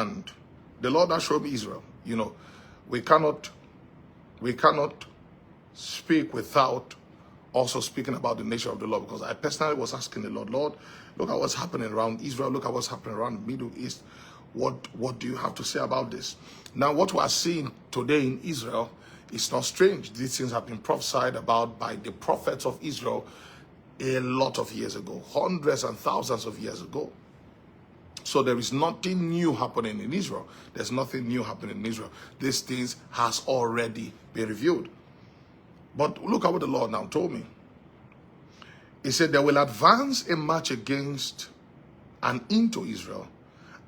And the Lord has showed me Israel. You know, we cannot speak without also speaking about the nature of the Lord, because I personally was asking the Lord, Lord, look at what's happening around Israel, look at what's happening around the Middle East. What do you have to say about this? Now, what we are seeing today in Israel is not strange. These things have been prophesied about by the prophets of Israel a lot of years ago, hundreds and thousands of years ago. So there is nothing new happening in Israel. There's nothing new happening in Israel. These things has already been revealed. But look at what the Lord now told me. He said, they will advance a march against and into Israel,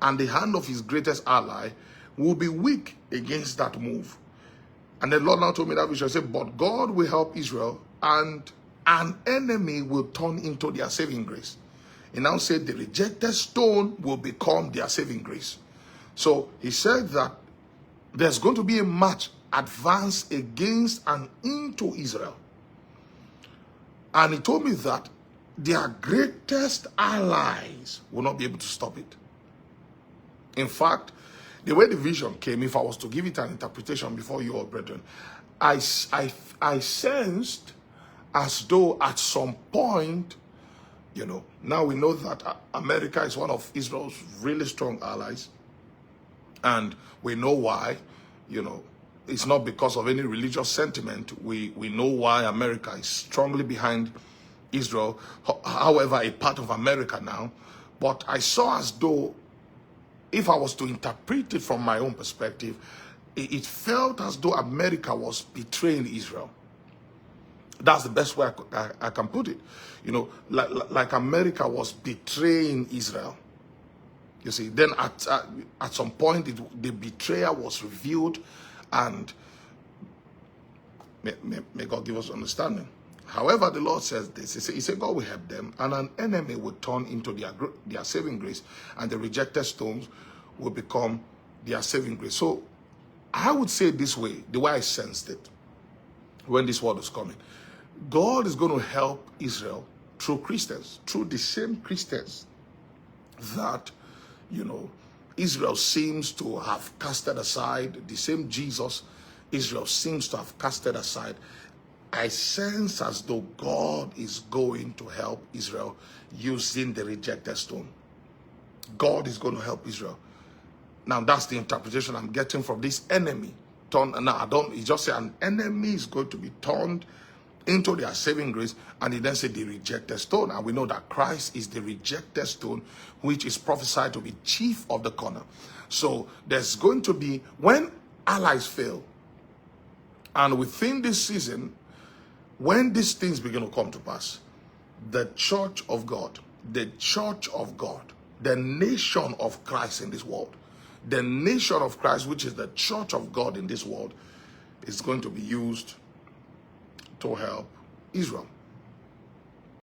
and the hand of his greatest ally will be weak against that move. And the Lord now told me that vision. He said, but God will help Israel, and an enemy will turn into their saving grace. He now said the rejected stone will become their saving grace. So he said that there's going to be a march advance against and into Israel. And he told me that their greatest allies will not be able to stop it. In fact, the way the vision came, if I was to give it an interpretation before you all, brethren, I sensed as though at some point, you know, now we know that America is one of Israel's really strong allies. And we know why, you know, it's not because of any religious sentiment. We know why America is strongly behind Israel, however, a part of America now. But I saw as though, if I was to interpret it from my own perspective, it felt as though America was betraying Israel. That's the best way I can put it. You know, like America was betraying Israel. You see, then at some point, the betrayal was revealed, and may God give us understanding. However, the Lord says this. He said, God will help them, and an enemy will turn into their saving grace, and the rejected stones will become their saving grace. So I would say this way, the way I sensed it when this word was coming. God is going to help Israel through Christians, through the same Christians that, you know, Israel seems to have casted aside, the same Jesus Israel seems to have casted aside. I sense as though God is going to help Israel using the rejected stone. God is going to help Israel. Now, that's the interpretation I'm getting from this enemy. He just said an enemy is going to be turned into their saving grace, and he then said the rejected stone. And we know that Christ is the rejected stone, which is prophesied to be chief of the corner. So there's going to be, when allies fail, and within this season, when these things begin to come to pass, the church of God, the nation of Christ in this world, the nation of Christ, which is the church of God in this world, is going to be used to help Israel.